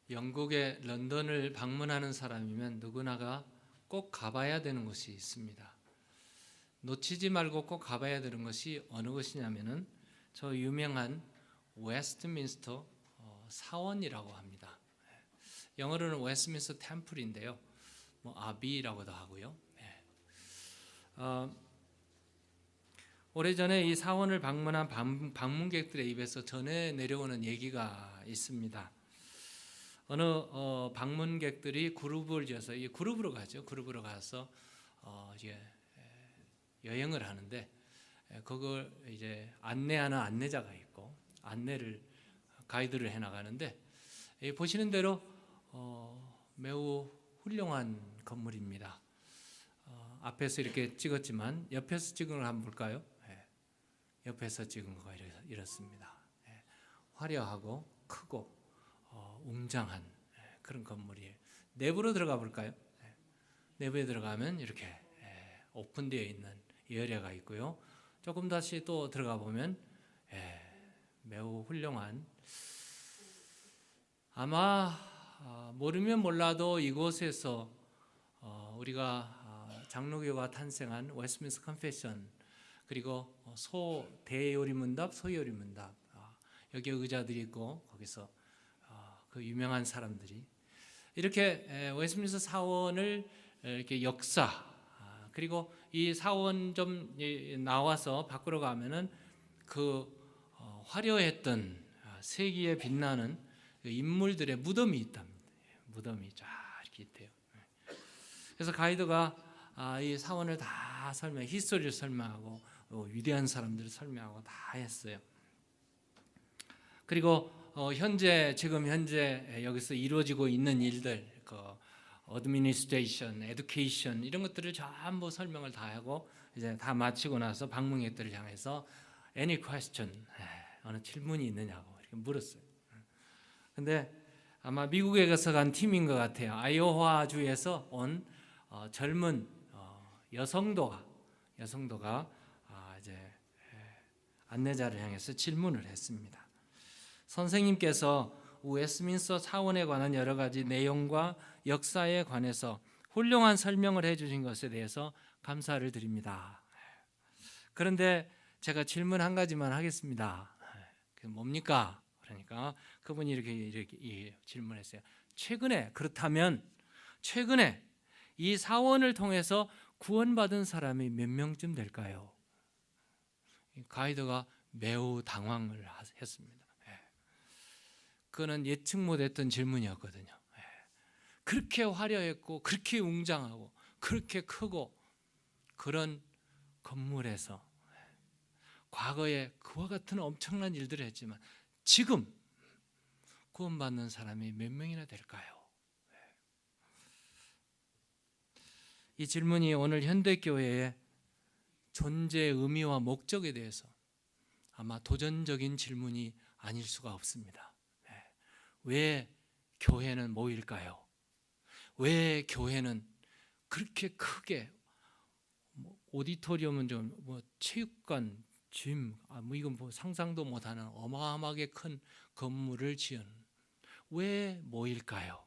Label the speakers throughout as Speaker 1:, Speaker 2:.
Speaker 1: 영국의 런던을 방문하는 사람이면 누구나가 꼭 가봐야 되는 곳이 있습니다. 놓치지 말고 꼭 가봐야 되는 것이 어느 곳이냐면은 저 유명한 웨스트민스터 사원이라고 합니다. 영어로는 웨스트민스터 템플인데요. 아비라고도 하고요. 오래전에 이 사원을 방문한 방문객들의 입에서 전해 내려오는 얘기가 있습니다. 어느 방문객들이 그룹을 지어서 이 그룹으로 가죠. 그룹으로 가서 이제 여행을 하는데 그걸 이제 안내하는 안내자가 있고 안내를 가이드를 해 나가는데 보시는 대로 매우 훌륭한 건물입니다. 앞에서 이렇게 찍었지만 옆에서 찍은 걸 한번 볼까요? 옆에서 찍은 거가 이렇습니다. 화려하고 크고 웅장한 그런 건물이에요. 내부로 들어가 볼까요? 내부에 들어가면 이렇게 오픈되어 있는 예열회가 있고요. 조금 다시 또 들어가 보면 매우 훌륭한, 아마 모르면 몰라도 이곳에서 우리가 장로교가 탄생한 웨스트민스터 컨페션, 그리고 대요리문답, 소요리문답, 여기 의자들이 있고 거기서 그 유명한 사람들이 이렇게 웨스트민스터 사원을 이렇게 역사, 그리고 이 사원 좀 나와서 밖으로 가면은 그 화려했던 세기에 빛나는 인물들의 무덤이 있답니다. 무덤이 쫙 이렇게 있대요. 그래서 가이드가 이 사원을 다 히스토리를 설명하고 위대한 사람들을 설명하고 다 했어요. 그리고 지금 현재 여기서 이루어지고 있는 일들, 어드미니스트레이션, 에듀케이션 이런 것들을 전부 설명을 다 하고 이제 다 마치고 나서 방문객들을 향해서 any question, 어느 질문이 있느냐고 이렇게 물었어요. 근데 아마 미국에서 간 팀인 것 같아요. 아이오와 주에서 온 젊은 여성도가 이제 안내자를 향해서 질문을 했습니다. 선생님께서 웨스트민스터 사원에 관한 여러 가지 내용과 역사에 관해서 훌륭한 설명을 해주신 것에 대해서 감사를 드립니다. 그런데 제가 질문 한 가지만 하겠습니다. 그게 뭡니까? 그러니까 그분이 이렇게 질문했어요. 그렇다면 최근에 이 사원을 통해서 구원받은 사람이 몇 명쯤 될까요? 가이드가 매우 당황을 했습니다. 그거는 예측 못했던 질문이었거든요. 그렇게 화려했고 그렇게 웅장하고 그렇게 크고 그런 건물에서 과거에 그와 같은 엄청난 일들을 했지만 지금 구원받는 사람이 몇 명이나 될까요? 이 질문이 오늘 현대교회의 존재의 의미와 목적에 대해서 아마 도전적인 질문이 아닐 수가 없습니다. 왜 교회는 모일까요? 왜 교회는 그렇게 크게 오디토리움은 체육관, 짐, 이건 상상도 못하는 어마어마하게 큰 건물을 지은 왜 모일까요?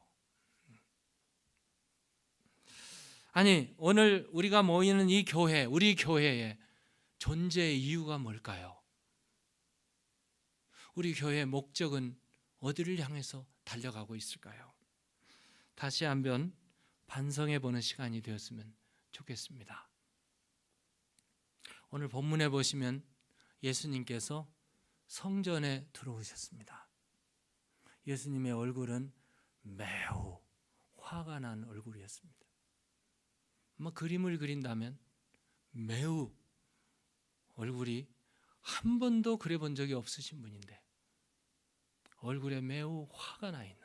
Speaker 1: 아니, 오늘 우리가 모이는 이 교회, 우리 교회의 존재의 이유가 뭘까요? 우리 교회의 목적은 어디를 향해서 달려가고 있을까요? 다시 한번 반성해 보는 시간이 되었으면 좋겠습니다. 오늘 본문에 보시면 예수님께서 성전에 들어오셨습니다. 예수님의 얼굴은 매우 화가 난 얼굴이었습니다. 그림을 그린다면 매우 얼굴이 한 번도 그려본 적이 없으신 분인데 얼굴에 매우 화가 나 있는,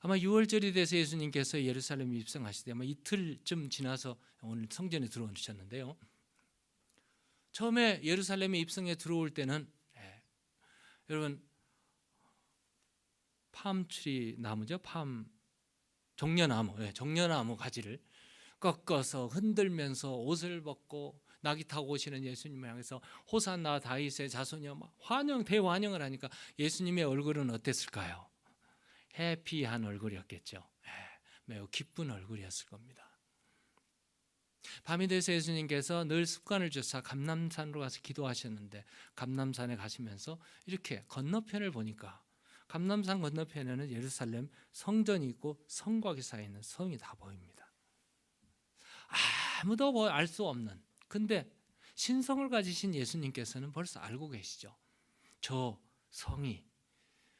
Speaker 1: 아마 6월절이 돼서 예수님께서 예루살렘에 입성하실 때 아마 이틀쯤 지나서 오늘 성전에 들어오셨는데요. 처음에 예루살렘에 입성해 들어올 때는 여러분 팜트리 나무죠, 종려나무 가지를 꺾어서 흔들면서 옷을 벗고 나귀 타고 오시는 예수님을 향해서 호산나 다윗의 자손이여 대환영을 하니까 예수님의 얼굴은 어땠을까요? 해피한 얼굴이었겠죠. 매우 기쁜 얼굴이었을 겁니다. 밤이 돼서 예수님께서 늘 습관을 주사 감람산으로 가서 기도하셨는데, 감람산에 가시면서 이렇게 건너편을 보니까 감람산 건너편에는 예루살렘 성전이 있고 성곽이 쌓여있는 성이 다 보입니다. 아무도 알 수 없는, 근데 신성을 가지신 예수님께서는 벌써 알고 계시죠. 저 성이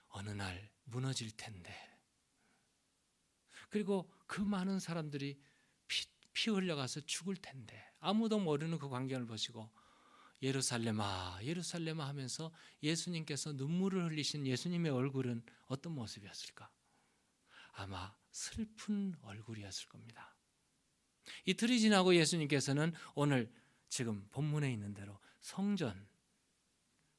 Speaker 1: 어느 날 무너질 텐데, 그리고 그 많은 사람들이 피 흘려가서 죽을 텐데, 아무도 모르는 그 광경을 보시고 예루살렘아 예루살렘아 하면서 예수님께서 눈물을 흘리신 예수님의 얼굴은 어떤 모습이었을까? 아마 슬픈 얼굴이었을 겁니다. 이틀이 지나고 예수님께서는 오늘 지금 본문에 있는 대로 성전,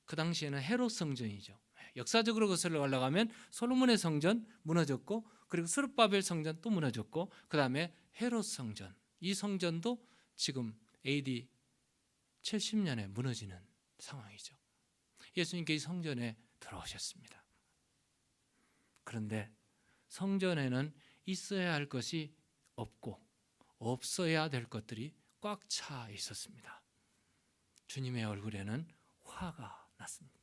Speaker 1: 그 당시에는 헤롯 성전이죠. 역사적으로 그것을 올라가면 솔로몬의 성전 무너졌고, 그리고 스룹바벨 성전 또 무너졌고, 그 다음에 헤롯 성전, 이 성전도 지금 AD 70년에 무너지는 상황이죠. 예수님께 이 성전에 들어오셨습니다. 그런데 성전에는 있어야 할 것이 없고 없어야 될 것들이 꽉 차 있었습니다. 주님의 얼굴에는 화가 났습니다.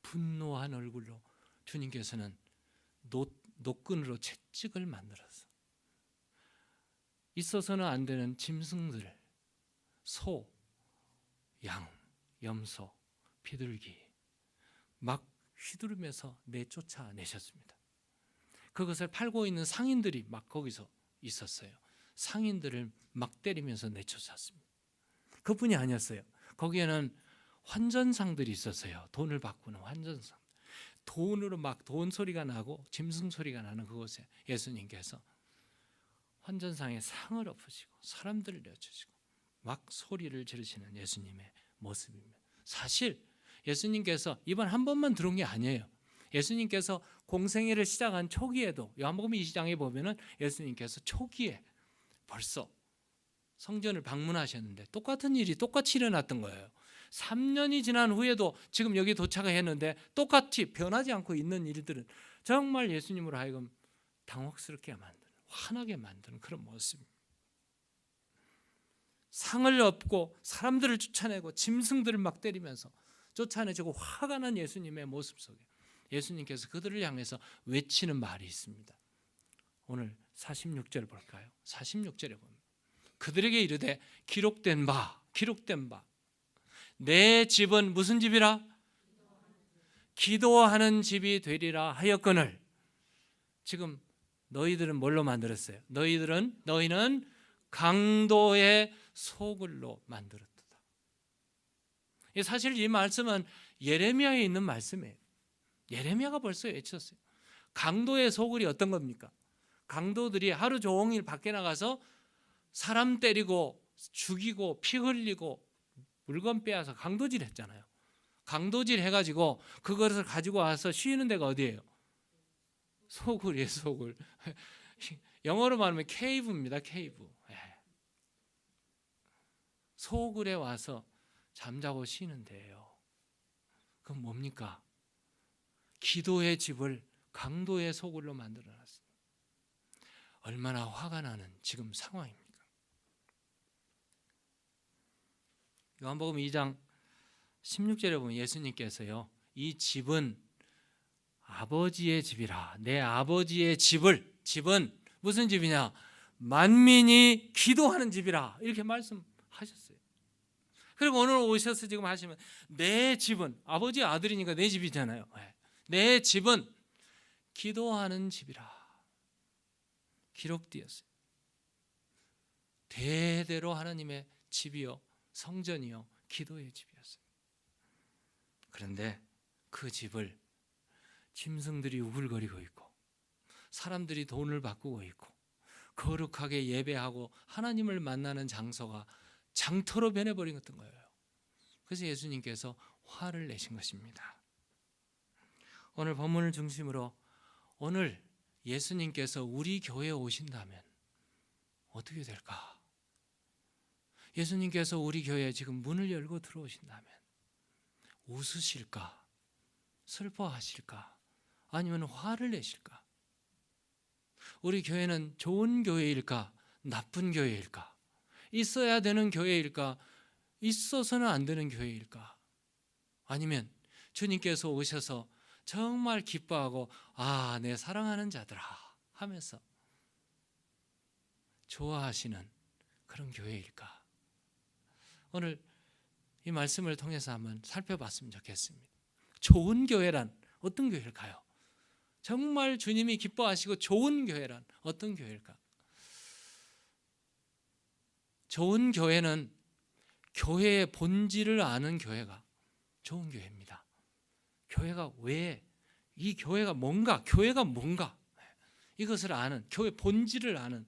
Speaker 1: 분노한 얼굴로 주님께서는 노끈으로 채찍을 만들어서 있어서는 안 되는 짐승들, 소, 양, 염소, 비둘기 막 휘두르면서 내쫓아내셨습니다. 그것을 팔고 있는 상인들이 막 거기서 있었어요. 상인들을 막 때리면서 내쫓았습니다. 그뿐이 아니었어요. 거기에는 환전상들이 있었어요. 돈을 바꾸는 환전상. 돈으로 막 돈 소리가 나고 짐승 소리가 나는 그곳에 예수님께서 환전상에 상을 엎으시고 사람들을 내쫓으시고 막 소리를 지르시는 예수님의 모습입니다. 사실 예수님께서 이번 한 번만 들어온 게 아니에요. 예수님께서 공생애를 시작한 초기에도 요한복음 20장에 보면은 예수님께서 초기에 벌써 성전을 방문하셨는데 똑같은 일이 똑같이 일어났던 거예요. 3년이 지난 후에도 지금 여기 도착을 했는데 똑같이 변하지 않고 있는 일들은 정말 예수님으로 하여금 당혹스럽게 만드는, 화나게 만드는 그런 모습입니다. 상을 엎고 사람들을 쫓아내고 짐승들을 막 때리면서 쫓아내고 화가 난 예수님의 모습 속에 예수님께서 그들을 향해서 외치는 말이 있습니다. 오늘 46절 볼까요? 46절에 보면 그들에게 이르되 기록된 바 내 집은 무슨 집이라? 기도하는 집이 되리라 하였거늘. 지금 너희들은 뭘로 만들었어요? 너희는 강도의 소굴로 만들었다. 사실 이 말씀은 예레미야에 있는 말씀이에요. 예레미야가 벌써 외쳤어요. 강도의 소굴이 어떤 겁니까? 강도들이 하루 종일 밖에 나가서 사람 때리고 죽이고 피 흘리고 물건 빼앗아 강도질 했잖아요. 강도질 해가지고 그것을 가지고 와서 쉬는 데가 어디예요? 소굴이에요, 소굴. 영어로 말하면 케이브입니다, 케이브. 소굴에 와서 잠자고 쉬는 데예요. 그건 뭡니까? 기도의 집을 강도의 소굴로 만들어놨습니다. 얼마나 화가 나는 지금 상황입니까? 요한복음 2장 16절에 보면 예수님께서요, 이 집은 아버지의 집이라. 내 아버지의 집은 무슨 집이냐? 만민이 기도하는 집이라. 이렇게 말씀하셨어요. 그리고 오늘 오셔서 지금 하시면 내 집은, 아버지의 아들이니까 내 집이잖아요. 내 집은 기도하는 집이라. 기록되었어요. 대대로 하나님의 집이요, 성전이요, 기도의 집이었어요. 그런데 그 집을 짐승들이 우글거리고 있고 사람들이 돈을 바꾸고 있고 거룩하게 예배하고 하나님을 만나는 장소가 장터로 변해버린 것던 거예요. 그래서 예수님께서 화를 내신 것입니다. 오늘 본문을 중심으로 오늘 예수님께서 우리 교회에 오신다면 어떻게 될까? 예수님께서 우리 교회에 지금 문을 열고 들어오신다면 웃으실까? 슬퍼하실까? 아니면 화를 내실까? 우리 교회는 좋은 교회일까? 나쁜 교회일까? 있어야 되는 교회일까? 있어서는 안 되는 교회일까? 아니면 주님께서 오셔서 정말 기뻐하고 내 사랑하는 자들아 하면서 좋아하시는 그런 교회일까? 오늘 이 말씀을 통해서 한번 살펴봤으면 좋겠습니다. 좋은 교회란 어떤 교회일까요? 정말 주님이 기뻐하시고 좋은 교회란 어떤 교회일까? 좋은 교회는 교회의 본질을 아는 교회가 좋은 교회입니다. 교회가 왜, 이 교회가 뭔가, 교회가 뭔가 이것을 아는, 교회 본질을 아는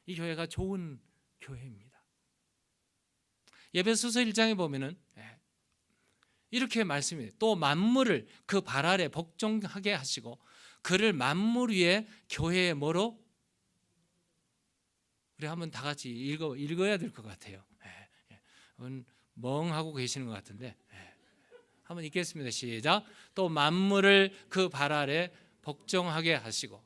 Speaker 1: 이 교회가 좋은 교회입니다. 에베소서 1장에 보면은 이렇게 말씀해요. 또 만물을 그 발 아래 복종하게 하시고 그를 만물 위에 교회에 뭐로? 우리 한번 다 같이 읽어야 될 것 같아요. 멍하고 계시는 것 같은데 한번 읽겠습니다. 시작. 또 만물을 그 발 아래 복종하게 하시고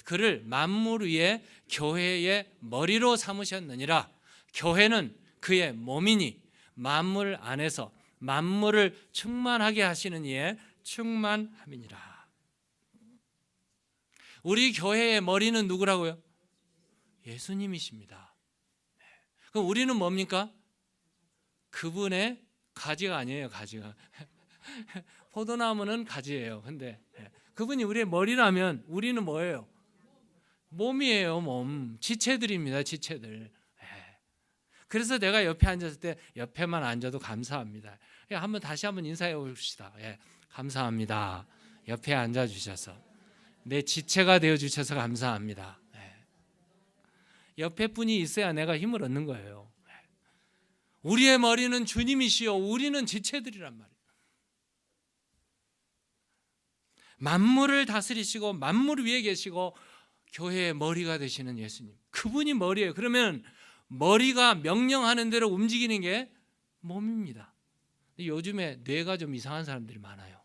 Speaker 1: 그를 만물 위에 교회의 머리로 삼으셨느니라. 교회는 그의 몸이니 만물 안에서 만물을 충만하게 하시는 이의 충만함이니라. 우리 교회의 머리는 누구라고요? 예수님이십니다. 그럼 우리는 뭡니까? 그분의 가지가 아니에요. 가지가 포도나무는 가지예요. 근데 그분이 우리의 머리라면 우리는 뭐예요? 몸이에요. 몸. 지체들입니다. 지체들. 그래서 내가 옆에 앉았을 때 옆에만 앉아도 감사합니다. 다시 한번 인사해 봅시다. 감사합니다. 옆에 앉아 주셔서 내 지체가 되어 주셔서 감사합니다. 옆에 분이 있어야 내가 힘을 얻는 거예요. 우리의 머리는 주님이시요 우리는 지체들이란 말이에요. 만물을 다스리시고 만물 위에 계시고 교회의 머리가 되시는 예수님, 그분이 머리예요. 그러면 머리가 명령하는 대로 움직이는 게 몸입니다. 요즘에 뇌가 좀 이상한 사람들이 많아요.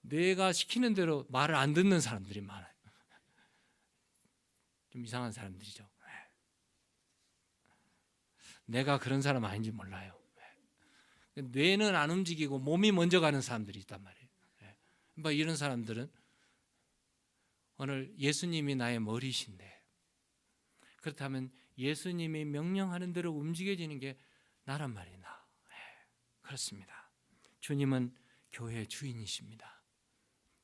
Speaker 1: 뇌가 시키는 대로 말을 안 듣는 사람들이 많아요. 좀 이상한 사람들이죠. 내가 그런 사람 아닌지 몰라요. 뇌는 안 움직이고 몸이 먼저 가는 사람들이 있단 말이에요. 이런 사람들은 오늘 예수님이 나의 머리이신데, 그렇다면 예수님이 명령하는 대로 움직여지는 게 나란 말이나. 그렇습니다. 주님은 교회의 주인이십니다.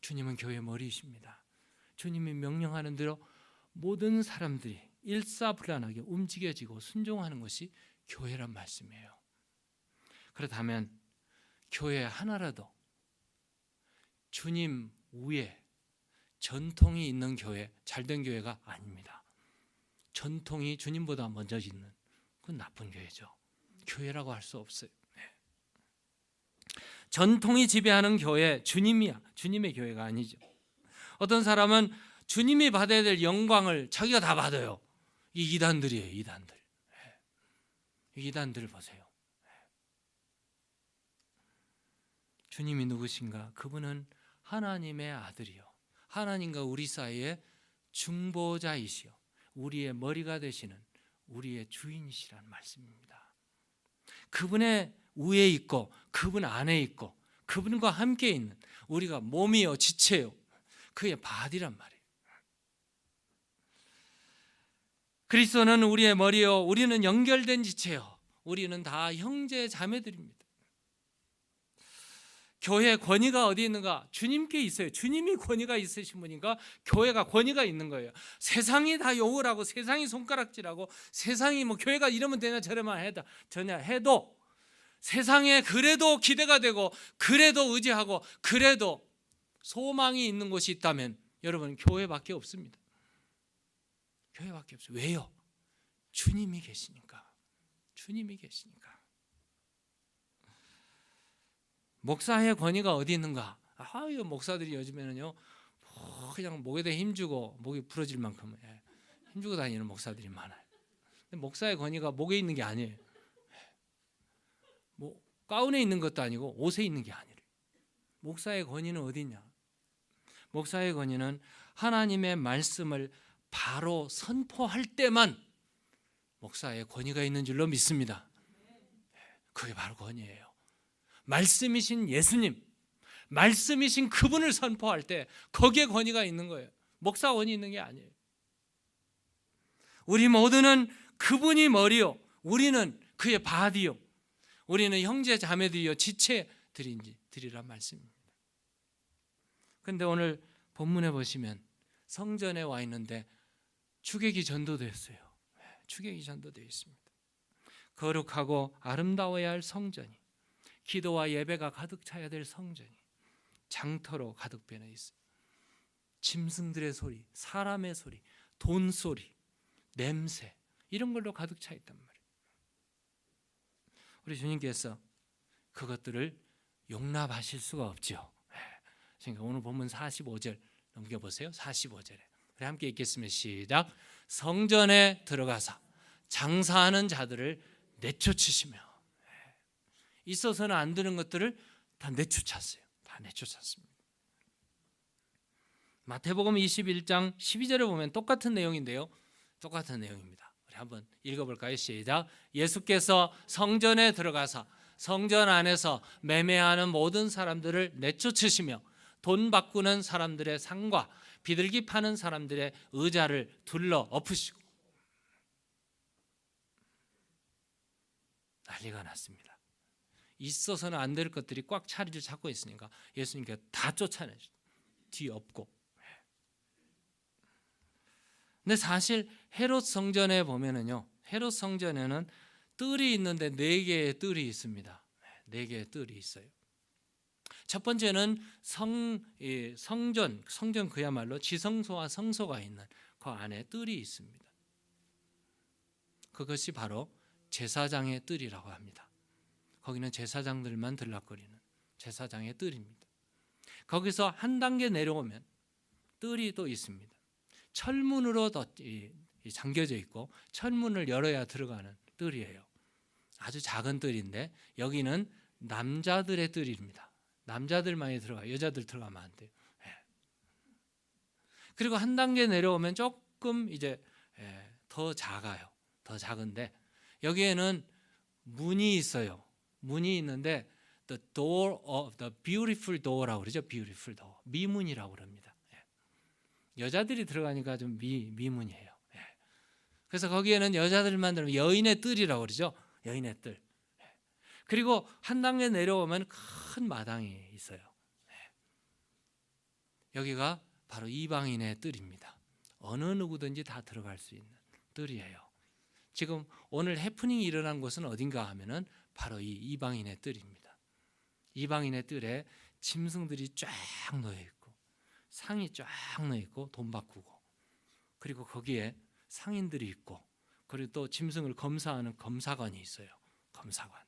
Speaker 1: 주님은 교회의 머리이십니다. 주님이 명령하는 대로 모든 사람들이 일사불란하게 움직여지고 순종하는 것이 교회란 말씀이에요. 그렇다면 교회 하나라도 주님 위에 전통이 있는 교회, 잘된 교회가 아닙니다. 전통이 주님보다 먼저 있는, 그건 나쁜 교회죠. 교회라고 할 수 없어요. 전통이 지배하는 교회, 주님의 교회가 아니죠. 어떤 사람은 주님이 받아야 될 영광을 자기가 다 받아요. 이 이단들이에요. 이단들을 보세요. 주님이 누구신가? 그분은 하나님의 아들이요, 하나님과 우리 사이의 중보자이시요, 우리의 머리가 되시는 우리의 주인이시라는 말씀입니다. 그분의 위에 있고 그분 안에 있고 그분과 함께 있는 우리가 몸이요, 지체요, 그의 바디란 말이에요. 그리스도는 우리의 머리요, 우리는 연결된 지체요, 우리는 다 형제 자매들입니다. 교회의 권위가 어디 있는가? 주님께 있어요. 주님이 권위가 있으신 분인가? 교회가 권위가 있는 거예요. 세상이 다 욕을 하고 세상이 손가락질하고 세상이 교회가 이러면 되냐 저러면 해도 세상에 그래도 기대가 되고 그래도 의지하고 그래도 소망이 있는 곳이 있다면 여러분, 교회밖에 없습니다. 교회밖에 없어요. 왜요? 주님이 계시니까. 주님이 계시니까. 목사의 권위가 어디 있는가? 목사들이 요즘에는요, 그냥 목에다 힘주고 목이 부러질 만큼 힘주고 다니는 목사들이 많아요. 근데 목사의 권위가 목에 있는 게 아니에요. 가운에 있는 것도 아니고 옷에 있는 게 아니에요. 목사의 권위는 어디 있냐? 목사의 권위는 하나님의 말씀을 바로 선포할 때만 목사의 권위가 있는 줄로 믿습니다. 그게 바로 권위예요. 말씀이신 예수님, 말씀이신 그분을 선포할 때 거기에 권위가 있는 거예요. 목사 권위 있는 게 아니에요. 우리 모두는 그분이 머리요, 우리는 그의 바디요, 우리는 형제 자매들이요 지체들이란 말씀입니다. 그런데 오늘 본문에 보시면 성전에 와 있는데 주객이 전도되었어요. 주객이 전도되어 있습니다. 거룩하고 아름다워야 할 성전이, 기도와 예배가 가득 차야 될 성전이 장터로 가득 배어 있어요. 짐승들의 소리, 사람의 소리, 돈 소리, 냄새, 이런 걸로 가득 차 있단 말이에요. 우리 주님께서 그것들을 용납하실 수가 없죠. 그러니까 오늘 본문 45절 넘겨보세요. 45절에 우리 함께 읽겠습니다. 시작. 성전에 들어가사 장사하는 자들을 내쫓으시며, 있어서는 안 되는 것들을 다 내쫓았어요. 다 내쫓았습니다. 마태복음 21장 12절에 보면 똑같은 내용인데요, 똑같은 내용입니다. 우리 한번 읽어볼까요? 시작. 예수께서 성전에 들어가사 성전 안에서 매매하는 모든 사람들을 내쫓으시며 돈 바꾸는 사람들의 상과 비둘기 파는 사람들의 의자를 둘러 엎으시고, 난리가 났습니다. 있어서는 안 될 것들이 꽉 자리를 잡고 있으니까 예수님께서 다 쫓아내죠. 뒤엎고. 근데 사실 헤롯 성전에 보면은요, 헤롯 성전에는 뜰이 있는데 4개의 뜰이 있습니다. 4개의 뜰이 있어요. 첫 번째는 성전 그야말로 지성소와 성소가 있는 그 안에 뜰이 있습니다. 그것이 바로 제사장의 뜰이라고 합니다. 거기는 제사장들만 들락거리는 제사장의 뜰입니다. 거기서 한 단계 내려오면 뜰이 또 있습니다. 철문으로 잠겨져 있고 철문을 열어야 들어가는 뜰이에요. 아주 작은 뜰인데 여기는 남자들의 뜰입니다. 남자들만이 들어가요. 여자들 들어가면 안 돼요. 그리고 한 단계 내려오면 조금 이제 더 작아요. 더 작은데 여기에는 문이 있어요. 문이 있는데 the door of the beautiful door라고 그러죠. beautiful door. 미문이라고 그럽니다. 여자들이 들어가니까 좀 미문이에요. 그래서 거기에는 여자들만 들어가면 여인의 뜰이라고 그러죠. 여인의 뜰. 그리고 한 단계 내려오면 큰 마당이 있어요. 여기가 바로 이방인의 뜰입니다. 어느 누구든지 다 들어갈 수 있는 뜰이에요. 지금 오늘 해프닝이 일어난 곳은 어딘가 하면은 바로 이 이방인의 뜰입니다. 이방인의 뜰에 짐승들이 쫙 놓여 있고 상이 쫙 놓여 있고 돈 바꾸고, 그리고 거기에 상인들이 있고, 그리고 또 짐승을 검사하는 검사관이 있어요. 검사관.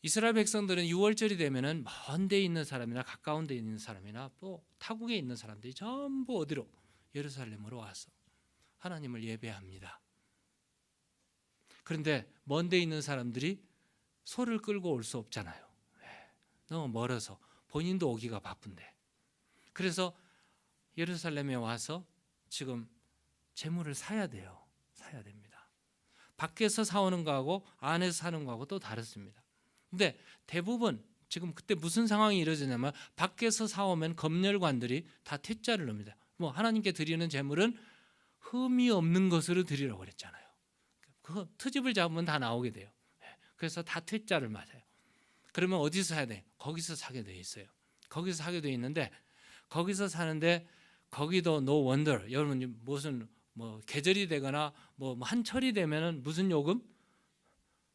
Speaker 1: 이스라엘 백성들은 6월절이 되면은 먼 데 있는 사람이나 가까운 데 있는 사람이나 또 타국에 있는 사람들이 전부 어디로? 예루살렘으로 와서 하나님을 예배합니다. 그런데 먼 데 있는 사람들이 소를 끌고 올 수 없잖아요. 너무 멀어서 본인도 오기가 바쁜데. 그래서 예루살렘에 와서 지금 재물을 사야 돼요. 사야 됩니다. 밖에서 사오는 거하고 안에서 사는 거하고 또 다릅니다. 근데 대부분 지금 그때 무슨 상황이 이루어지냐면 밖에서 사오면 검열관들이 다 퇴짜를 넣습니다. 뭐 하나님께 드리는 재물은 흠이 없는 것으로 드리라고 그랬잖아요. 그거 트집을 잡으면 다 나오게 돼요. 그래서 다 퇴짜를 맞아요. 그러면 어디서 사야 돼? 거기서 사게 돼 있어요. 거기서 사게 돼 있는데 거기서 사는데 거기도 no wonder. 여러분 무슨 뭐 계절이 되거나 뭐 한철이 되면은 무슨 요금?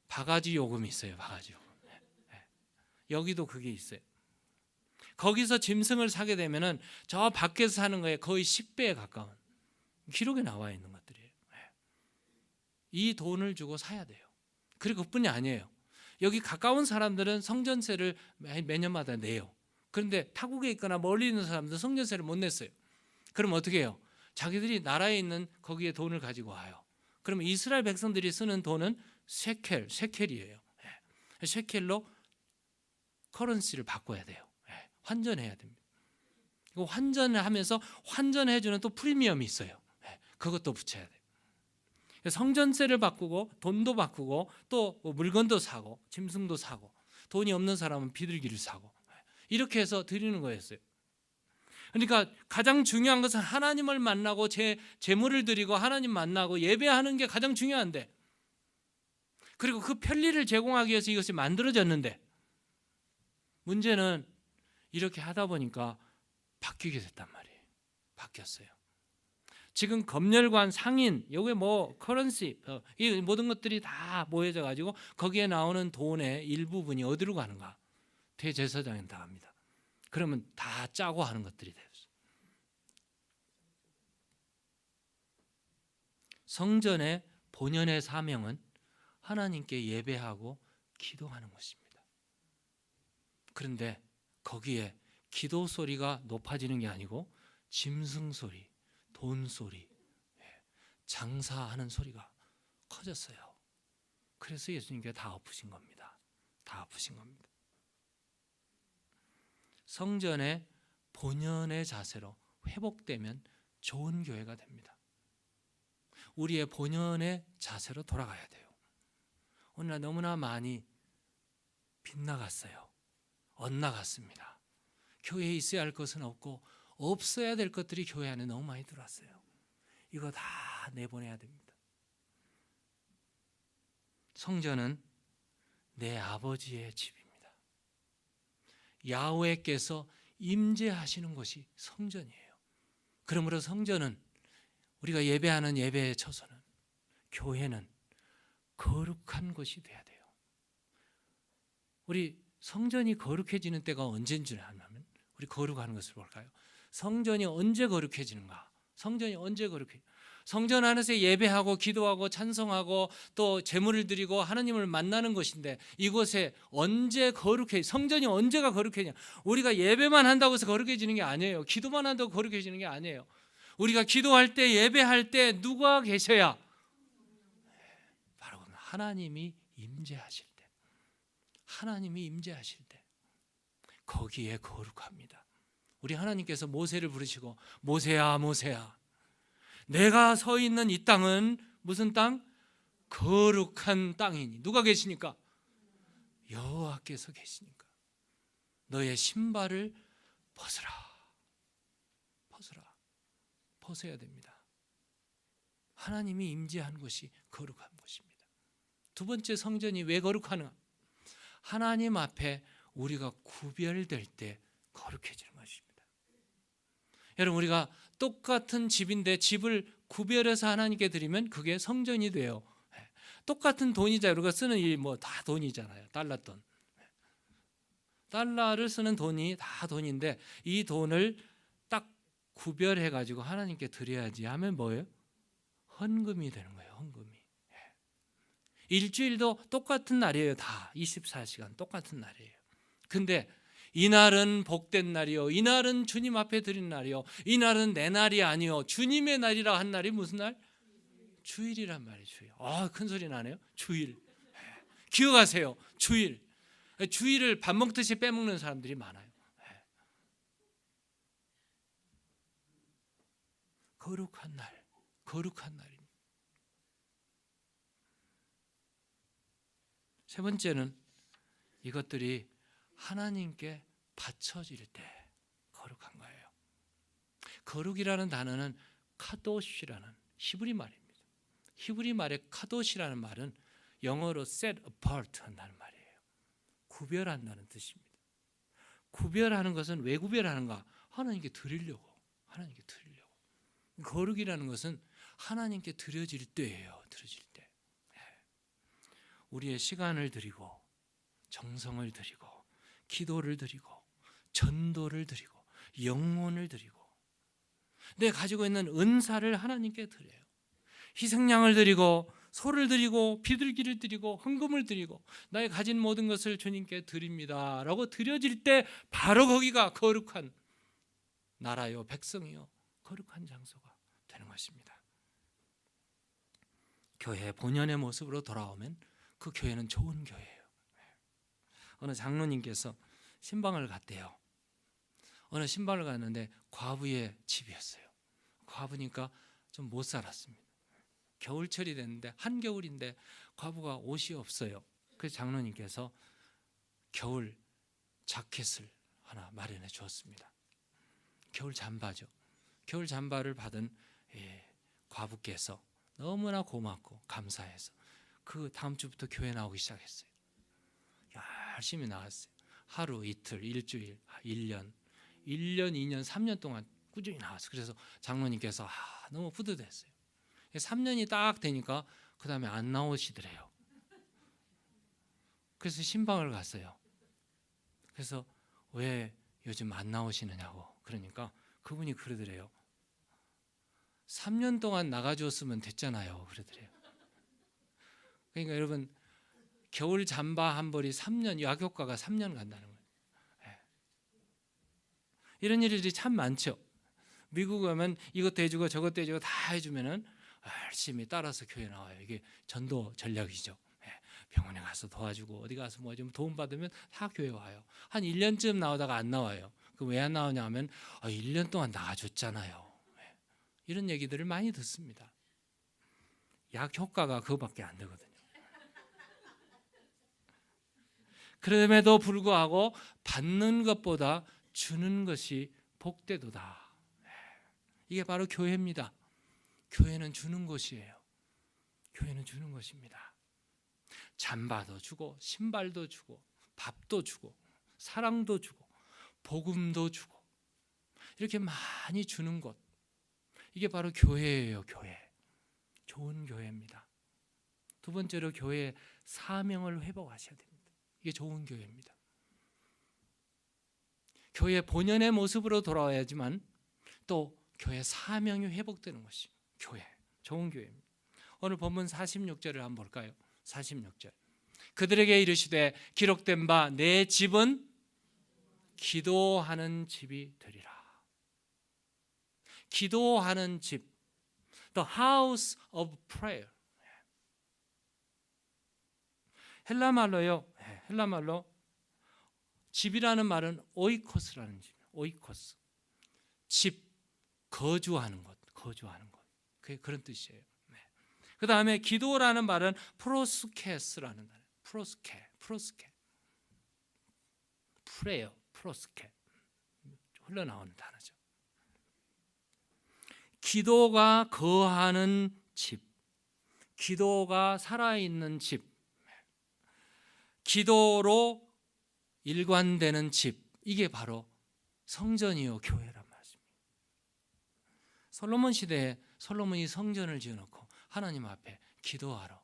Speaker 1: 바가지 요금이 있어요. 바가지 요금. 여기도 그게 있어요. 거기서 짐승을 사게 되면은 저 밖에서 사는 거에 거의 10배에 가까운 기록에 나와 있는 것들이에요. 이 돈을 주고 사야 돼요. 그리고 그뿐이 아니에요. 여기 가까운 사람들은 성전세를 매년마다 내요. 그런데 타국에 있거나 멀리 있는 사람들은 성전세를 못 냈어요. 그럼 어떻게 해요? 자기들이 나라에 있는 거기에 돈을 가지고 와요. 그러면 이스라엘 백성들이 쓰는 돈은 셰켈이에요. 셰켈로 커런시를 바꿔야 돼요. 환전해야 됩니다. 이거 환전을 하면서 환전해주는 또 프리미엄이 있어요. 그것도 붙여야 돼요. 성전세를 바꾸고 돈도 바꾸고 또 물건도 사고 짐승도 사고 돈이 없는 사람은 비둘기를 사고 이렇게 해서 드리는 거였어요. 그러니까 가장 중요한 것은 하나님을 만나고 제물을 드리고 하나님 만나고 예배하는 게 가장 중요한데, 그리고 그 편리를 제공하기 위해서 이것이 만들어졌는데, 문제는 이렇게 하다 보니까 바뀌게 됐단 말이에요. 바뀌었어요. 지금 검열관, 상인, 요게 뭐 커런시, 이 모든 것들이 다 모여져 가지고 거기에 나오는 돈의 일부분이 어디로 가는가? 대제사장에 다 갑니다. 그러면 다 짜고 하는 것들이 돼요. 성전의 본연의 사명은 하나님께 예배하고 기도하는 것입니다. 그런데 거기에 기도 소리가 높아지는 게 아니고 짐승 소리, 돈 소리, 장사하는 소리가 커졌어요. 그래서 예수님께 다 엎으신 겁니다. 다 엎으신 겁니다. 성전의 본연의 자세로 회복되면 좋은 교회가 됩니다. 우리의 본연의 자세로 돌아가야 돼요. 오늘날 너무나 많이 빗나갔어요. 엇나갔습니다. 교회에 있어야 할 것은 없고 없어야 될 것들이 교회 안에 너무 많이 들어왔어요. 이거 다 내보내야 됩니다. 성전은 내 아버지의 집입니다. 야훼께서 임재하시는 곳이 성전이에요. 그러므로 성전은, 우리가 예배하는 예배의 처소는, 교회는 거룩한 곳이 돼야 돼요. 우리 성전이 거룩해지는 때가 언제인 줄 아냐면, 우리 거룩하는 것을 볼까요? 성전이 언제 거룩해지는가? 성전이 언제 거룩해? 성전 안에서 예배하고 기도하고 찬송하고 또 제물을 드리고 하나님을 만나는 것인데, 이곳에 언제 거룩해? 성전이 언제가 거룩해지냐? 우리가 예배만 한다고 해서 거룩해지는 게 아니에요. 기도만 한다고 거룩해지는 게 아니에요. 우리가 기도할 때, 예배할 때 누가 계셔야? 바로 하나님이 임재하실 때, 하나님이 임재하실 때 거기에 거룩합니다. 우리 하나님께서 모세를 부르시고, 모세야 모세야, 내가 서 있는 이 땅은 무슨 땅? 거룩한 땅이니. 누가 계시니까? 여호와께서 계시니까 너의 신발을 벗으라. 벗어야 됩니다. 하나님이 임재한 곳이 거룩한 곳입니다. 두 번째, 성전이 왜 거룩하는가? 하나님 앞에 우리가 구별될 때 거룩해지는 것입니다. 여러분, 우리가 똑같은 집인데 집을 구별해서 하나님께 드리면 그게 성전이 돼요. 똑같은 돈이잖아요. 우리가 쓰는 일 뭐 다 돈이잖아요. 달러돈. 달러를 쓰는 돈이 다 돈인데, 이 돈을 딱 구별해 가지고 하나님께 드려야지 하면 뭐예요? 헌금이 되는 거예요. 헌금이. 일주일도 똑같은 날이에요. 다 24시간 똑같은 날이에요. 근데 이날은 복된 날이요, 이날은 주님 앞에 드린 날이요, 이날은 내 날이 아니요, 주님의 날이라 한 날이 무슨 날? 주일이란 말이에요. 주일. 큰 소리 나네요. 주일. 기억하세요. 주일. 주일을 밥 먹듯이 빼먹는 사람들이 많아요. 거룩한 날, 거룩한 날입니다. 세 번째는 이것들이 하나님께 바쳐질 때 거룩한 거예요. 거룩이라는 단어는 카도시라는 히브리 말입니다. 히브리 말의 카도시라는 말은 영어로 set apart 한다는 말이에요. 구별한다는 뜻입니다. 구별하는 것은 왜 구별하는가? 하나님께 드리려고. 하나님께 드리려고. 거룩이라는 것은 하나님께 드려질 때예요. 드려질 때. 우리의 시간을 드리고 정성을 드리고 기도를 드리고 전도를 드리고 영혼을 드리고 내 가지고 있는 은사를 하나님께 드려요. 희생양을 드리고 소를 드리고 비둘기를 드리고 헌금을 드리고 나의 가진 모든 것을 주님께 드립니다 라고 드려질 때 바로 거기가 거룩한 나라요, 백성이요, 거룩한 장소가 되는 것입니다. 교회 본연의 모습으로 돌아오면 그 교회는 좋은 교회예요. 어느 장로님께서 신방을 갔대요. 어느 신방을 갔는데 과부의 집이었어요. 과부니까 좀 못 살았습니다. 겨울철이 됐는데 한겨울인데 과부가 옷이 없어요. 그래서 장로님께서 겨울 자켓을 하나 마련해 주었습니다. 겨울 잠바죠. 겨울 잠바를 받은 과부께서 너무나 고맙고 감사해서 그 다음 주부터 교회 나오기 시작했어요. 열심히 나왔어요. 하루, 이틀, 일주일, 1년, 2년, 3년 동안 꾸준히 나왔어요. 그래서 장로님께서 너무 뿌듯했어요. 3년이 딱 되니까 그 다음에 안 나오시더래요. 그래서 신방을 갔어요. 그래서 왜 요즘 안 나오시느냐고 그러니까 그분이 그러더래요. 3년 동안 나가줬으면 됐잖아요. 그러더래요. 그러니까 여러분 겨울 잠바 한 벌이 3년, 약효과가 3년 간다는 거예요. 이런 일들이 참 많죠. 미국 가면 이것도 해주고 저것도 해주고 다 해주면은 열심히 따라서 교회 나와요. 이게 전도 전략이죠. 병원에 가서 도와주고 어디 가서 뭐 좀 도움 받으면 다 교회 와요. 한 1년쯤 나오다가 안 나와요. 그 왜 안 나오냐 하면 1년 동안 나가줬잖아요. 이런 얘기들을 많이 듣습니다. 약 효과가 그거밖에 안 되거든요. 그럼에도 불구하고 받는 것보다 주는 것이 복되도다. 이게 바로 교회입니다. 교회는 주는 곳이에요. 교회는 주는 것입니다. 잠바도 주고 신발도 주고 밥도 주고 사랑도 주고 복음도 주고 이렇게 많이 주는 곳, 이게 바로 교회예요. 교회. 좋은 교회입니다. 두 번째로 교회의 사명을 회복하셔야 됩니다. 이게 좋은 교회입니다. 교회 본연의 모습으로 돌아와야지만 또 교회 사명이 회복되는 것이 교회, 좋은 교회입니다. 오늘 본문 46절을 한번 볼까요? 46절. 그들에게 이르시되 기록된 바 내 집은 기도하는 집이 되리라. 기도하는 집, the house of prayer. 헬라말로요. 헬라말로 집이라는 말은 오이코스라는 집, 오이코스. 집, 거주하는 것, 거주하는 것. 그게 그런 뜻이에요. 그 다음에 기도라는 말은 프로스케스라는 말이에요. 프로스케. 프레요, 프로스케. 흘러나오는 단어죠. 기도가 거하는 집, 기도가 살아있는 집, 기도로 일관되는 집, 이게 바로 성전이요 교회란 말씀입니다. 솔로몬 시대에 솔로몬이 성전을 지어놓고 하나님 앞에 기도하러,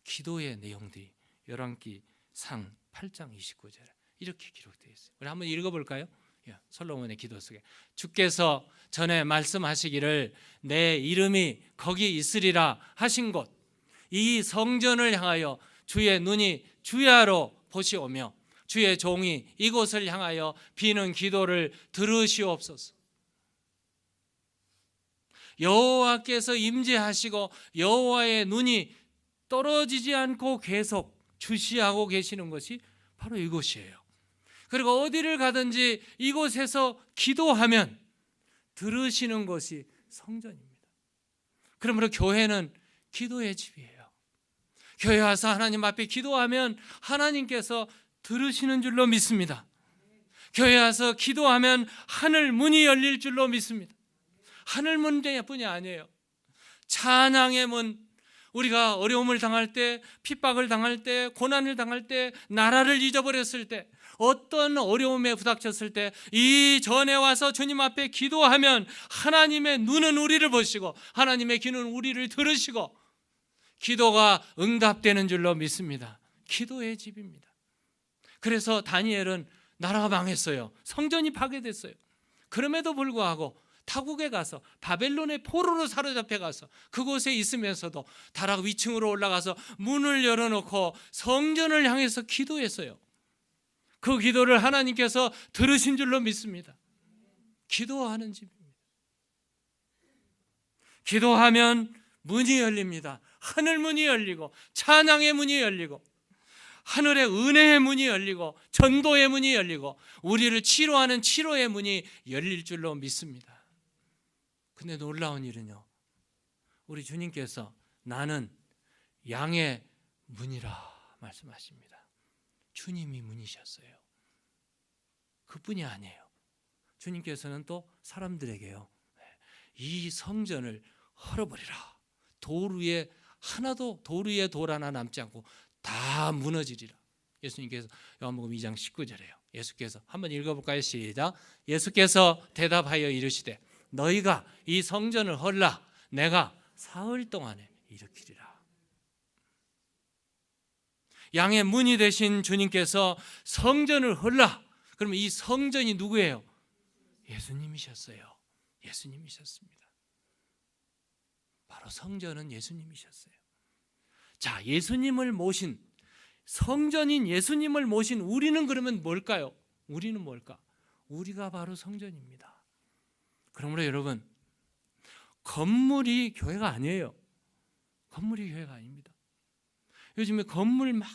Speaker 1: 기도의 내용들이 열왕기상 8장 29절에 이렇게 기록되어 있어요. 우리 한번 읽어볼까요? 솔로몬의 기도 속에 주께서 전에 말씀하시기를 내 이름이 거기 있으리라 하신 곳, 이 성전을 향하여 주의 눈이 주야로 보시오며 주의 종이 이곳을 향하여 비는 기도를 들으시옵소서. 여호와께서 임재하시고 여호와의 눈이 떨어지지 않고 계속 주시하고 계시는 것이 바로 이곳이에요. 그리고 어디를 가든지 이곳에서 기도하면 들으시는 것이 성전입니다. 그러므로 교회는 기도의 집이에요. 교회 와서 하나님 앞에 기도하면 하나님께서 들으시는 줄로 믿습니다. 교회 와서 기도하면 하늘 문이 열릴 줄로 믿습니다. 하늘 문뿐이 아니에요. 찬양의 문, 우리가 어려움을 당할 때, 핍박을 당할 때, 고난을 당할 때, 나라를 잊어버렸을 때, 어떤 어려움에 부닥쳤을 때 이 전에 와서 주님 앞에 기도하면 하나님의 눈은 우리를 보시고 하나님의 귀는 우리를 들으시고 기도가 응답되는 줄로 믿습니다. 기도의 집입니다. 그래서 다니엘은 나라가 망했어요. 성전이 파괴됐어요. 그럼에도 불구하고 타국에 가서 바벨론의 포로로 사로잡혀 가서 그곳에 있으면서도 다락 위층으로 올라가서 문을 열어놓고 성전을 향해서 기도했어요. 그 기도를 하나님께서 들으신 줄로 믿습니다. 기도하는 집입니다. 기도하면 문이 열립니다. 하늘 문이 열리고 찬양의 문이 열리고 하늘의 은혜의 문이 열리고 전도의 문이 열리고 우리를 치료하는 치료의 문이 열릴 줄로 믿습니다. 근데 놀라운 일은요, 우리 주님께서 나는 양의 문이라 말씀하십니다. 주님이 문이셨어요. 그뿐이 아니에요. 주님께서는 또 사람들에게요, 이 성전을 헐어버리라. 돌 위에 돌 하나 남지 않고 다 무너지리라. 예수님께서 요한복음 2장 19절에요. 예수께서 한번 읽어볼까요? 시작. 예수께서 대답하여 이르시되 너희가 이 성전을 헐라. 내가 사흘 동안에 일으키리라. 양의 문이 되신 주님께서 성전을 헐라. 그러면 이 성전이 누구예요? 예수님이셨어요. 예수님이셨습니다. 바로 성전은 예수님이셨어요. 자, 예수님을 모신, 성전인 예수님을 모신 우리는 그러면 뭘까요? 우리는 뭘까? 우리가 바로 성전입니다. 그러므로 여러분, 건물이 교회가 아니에요. 건물이 교회가 아닙니다. 요즘에 건물 막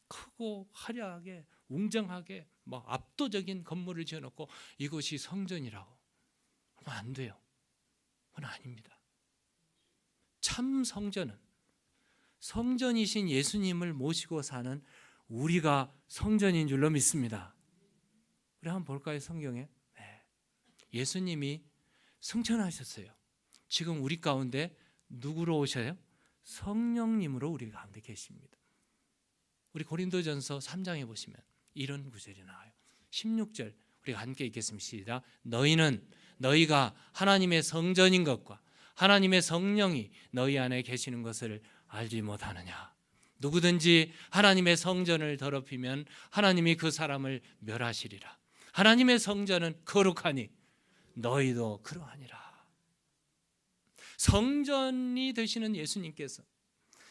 Speaker 1: 크고 화려하게 웅장하게 막 압도적인 건물을 지어놓고 이것이 성전이라고 하면 안 돼요. 그건 아닙니다. 참 성전은 성전이신 예수님을 모시고 사는 우리가 성전인 줄로 믿습니다. 우리 한번 볼까요? 성경에. 네. 예수님이 승천하셨어요. 지금 우리 가운데 누구로 오셔요? 성령님으로 우리 가운데 계십니다. 우리 고린도전서 3장에 보시면 이런 구절이 나와요. 16절 우리가 함께 읽겠습니다. 시작. 너희가 하나님의 성전인 것과 하나님의 성령이 너희 안에 계시는 것을 알지 못하느냐. 누구든지 하나님의 성전을 더럽히면 하나님이 그 사람을 멸하시리라. 하나님의 성전은 거룩하니 너희도 그러하니라. 성전이 되시는 예수님께서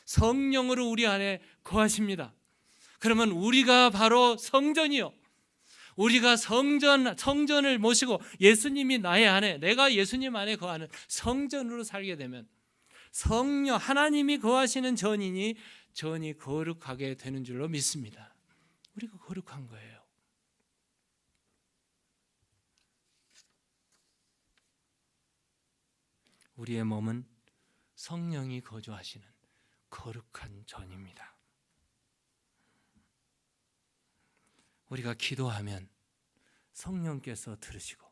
Speaker 1: 성령으로 우리 안에 거하십니다. 그러면 우리가 바로 성전이요, 우리가 성전을 모시고 예수님이 나의 안에, 내가 예수님 안에 거하는 성전으로 살게 되면 성령, 하나님이 거하시는 전이 거룩하게 되는 줄로 믿습니다. 우리가 거룩한 거예요. 우리의 몸은 성령이 거주하시는 거룩한 전입니다. 우리가 기도하면 성령께서 들으시고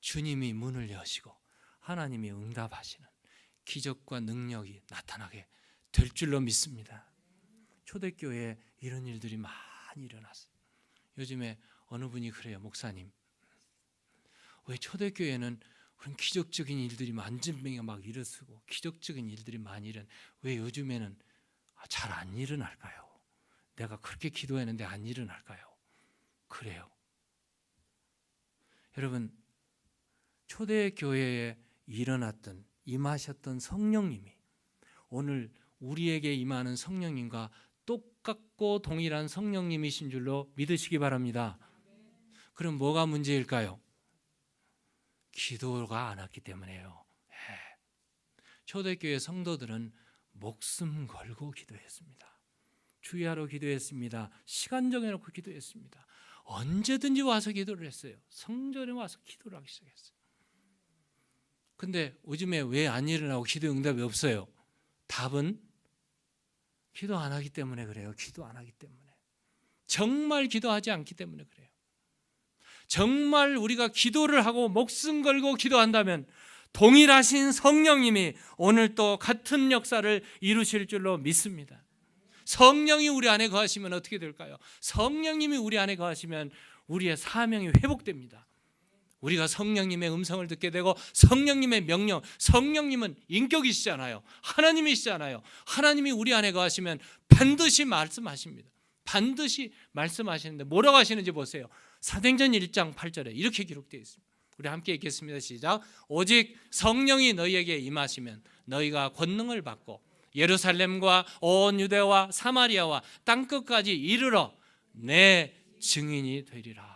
Speaker 1: 주님이 문을 여시고 하나님이 응답하시는 기적과 능력이 나타나게 될 줄로 믿습니다. 초대교회에 이런 일들이 많이 일어났어요. 요즘에 어느 분이 그래요. 목사님, 왜 초대교회는 그런 기적적인 일들이 만진병이 막 일어서고 기적적인 일들이 많이 왜 요즘에는 잘 안 일어날까요? 내가 그렇게 기도했는데 안 일어날까요? 그래요. 여러분, 초대교회에 일어났던, 임하셨던 성령님이 오늘 우리에게 임하는 성령님과 똑같고 동일한 성령님이신 줄로 믿으시기 바랍니다. 그럼 뭐가 문제일까요? 기도가 안 왔기 때문에요. 초대교회 성도들은 목숨 걸고 기도했습니다. 주야로 기도했습니다. 시간 정해놓고 기도했습니다. 언제든지 와서 기도를 했어요. 성전에 와서 기도를 하기 시작했어요. 근데 요즘에 왜 안 일어나고 기도 응답이 없어요? 답은 기도 안 하기 때문에 그래요. 기도 안 하기 때문에. 정말 기도하지 않기 때문에 그래요. 정말 우리가 기도를 하고 목숨 걸고 기도한다면 동일하신 성령님이 오늘 또 같은 역사를 이루실 줄로 믿습니다. 성령이 우리 안에 거하시면 어떻게 될까요? 성령님이 우리 안에 거하시면 우리의 사명이 회복됩니다. 우리가 성령님의 음성을 듣게 되고 성령님의 명령, 성령님은 인격이시잖아요. 하나님이시잖아요. 하나님이 우리 안에 거하시면 반드시 말씀하십니다. 반드시 말씀하시는데 뭐라고 하시는지 보세요. 사도행전 1장 8절에 이렇게 기록되어 있습니다. 우리 함께 읽겠습니다. 시작. 오직 성령이 너희에게 임하시면 너희가 권능을 받고 예루살렘과 온 유대와 사마리아와 땅끝까지 이르러 내 증인이 되리라.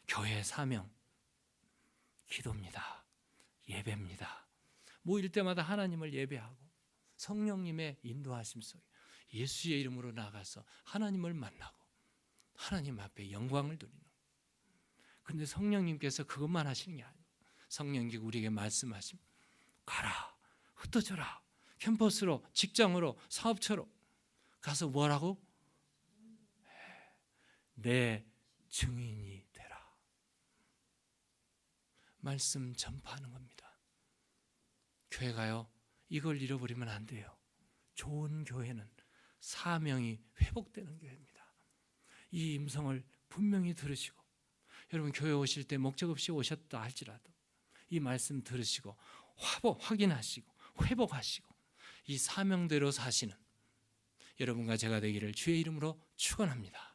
Speaker 1: 교회의 사명, 기도입니다. 예배입니다. 모일 때마다 하나님을 예배하고 성령님의 인도하심 속에 예수의 이름으로 나가서 하나님을 만나고 하나님 앞에 영광을 돌리는. 그런데 성령님께서 그것만 하시는 게 아니에요. 성령님께 우리에게 말씀하심. 가라, 흩어져라. 캠퍼스로, 직장으로, 사업처로 가서 뭐라고? 내 증인이 되라. 말씀 전파하는 겁니다. 교회가요, 이걸 잃어버리면 안 돼요. 좋은 교회는 사명이 회복되는 교회입니다. 이 음성을 분명히 들으시고, 여러분 교회 오실 때 목적 없이 오셨다 할지라도 이 말씀 들으시고 확인하시고 회복하시고 이 사명대로 사시는 여러분과 제가 되기를 주의 이름으로 축원합니다.